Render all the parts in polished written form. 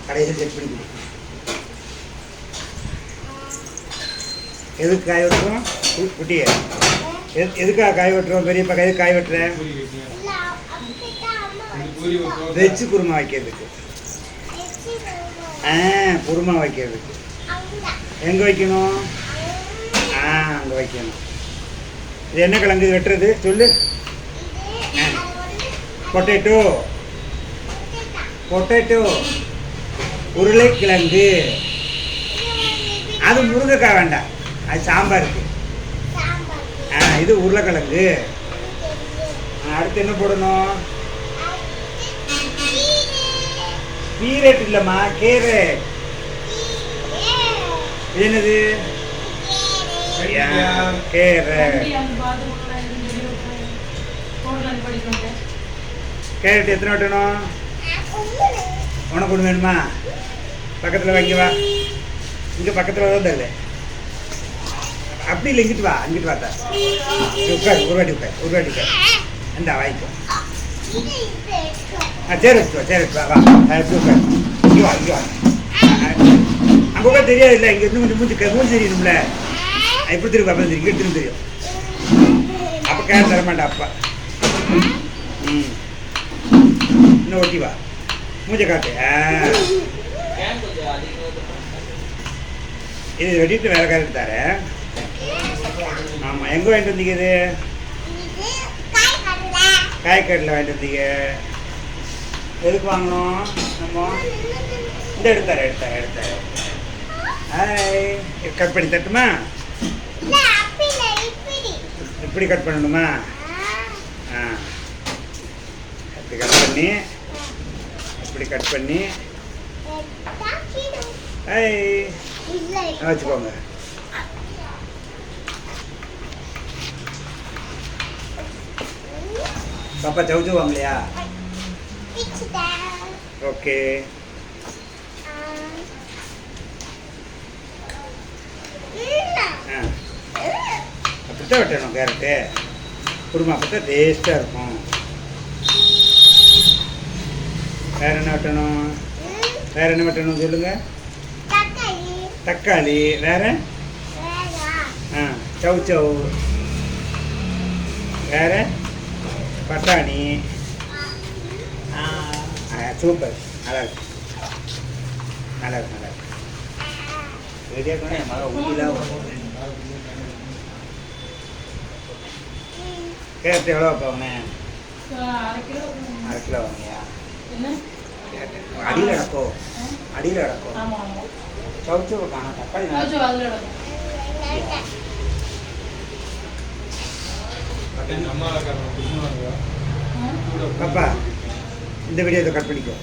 கடைசியில் செக் பண்ணி கொடு. எதுக்கு காய வெட்டுறோம் குட்டியை? எதுக்காக காய வெட்டுறோம்? பெரியப்பா எதுக்கு காய வெட்டுறேன்? வெஜ்ஜு குருமா வைக்கிறதுக்கு. குருமா வைக்கிறதுக்கு. எங்கே வைக்கணும்? அங்கே வைக்கணும். இது என்ன கிழங்கு வெட்டுறது சொல்லு. பொட்டேட்டோ. பொட்டேட்டோ உருளைக்கிழங்கு. அது முருங்கைக்காய் வேண்டாம், அது சாம்பாருக்கு. இது உருளைக்கிழங்கு. அடுத்து என்ன போடணும்? பீரட் இல்லைம்மா, கேரட். இது என்னது? கேரட். கேரட் எத்தனை வெட்டணும்? உனக்கு ஒன்று வேணுமா? பக்கத்தில் வாங்கி வா. இங்கே பக்கத்தில் தான் இல்லை. அப்படி இல்லை, இங்கிட்டு வா. அங்கிட்டு வாத்தா உட்கார். ஒரு வாட்டி உட்கார். இந்த வாங்கிக்கோ. சரி வச்சுவா. வா எப்படி உட்கார். இங்கே வா. அங்கே உட்கார் தெரியாது இல்லை. இங்கே இருந்து கொஞ்சம் மூஞ்சி தெரியணும்ல. எப்படி திரும்ப அப்போ தெரியும். இங்கே திரும்ப தெரியும். அப்போ கேர் தரமாட்டா அப்பா. இன்னும் ஒட்டி வா. மூஞ்சை காட்டு. இது வெட்டிட்டு வேலை காரிட்டு தரேன். ஆமாம். எங்கே வாங்கிட்டு வந்தீங்க? இது காய்கறியில் வாங்கிட்டு வந்தீங்க. எதுக்கு வாங்கணும் நம்ம? இந்த எடுத்தாரு. கட் பண்ணி தட்டுமா? இப்படி கட் பண்ணணுமா? இப்படி கட் பண்ணி வச்சுக்கோங்க. பாப்பா சவுச்சு வாங்கலையா? ஓகே. அப்படித்தான் வெட்டணும் கேரட்டு. குருமா அப்பத்தான் டேஸ்டாக இருக்கும். வேற என்ன வெட்டணும் சொல்லுங்க. தக்காளி. வேற சவுச்சவ். வேற பட்டாணி. சூப்பர். நல்லா இருக்கு. ரெடியாக என் மகன் ஊட்டிலாம் கேரட் எவ்வளோ வைப்பாங்க? 1/2 கிலோ வாங்கியா? அடியில் அடக்கும். சவுச்சு காணும். தக்காளி பாப்பா இந்த வீடியோ கட் பண்ணிக்கோ.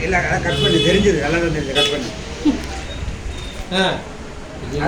இல்லை அதான் கட் பண்ணி தெரிஞ்சது. நல்லா தான் தெரிஞ்சது. கட் பண்ணு.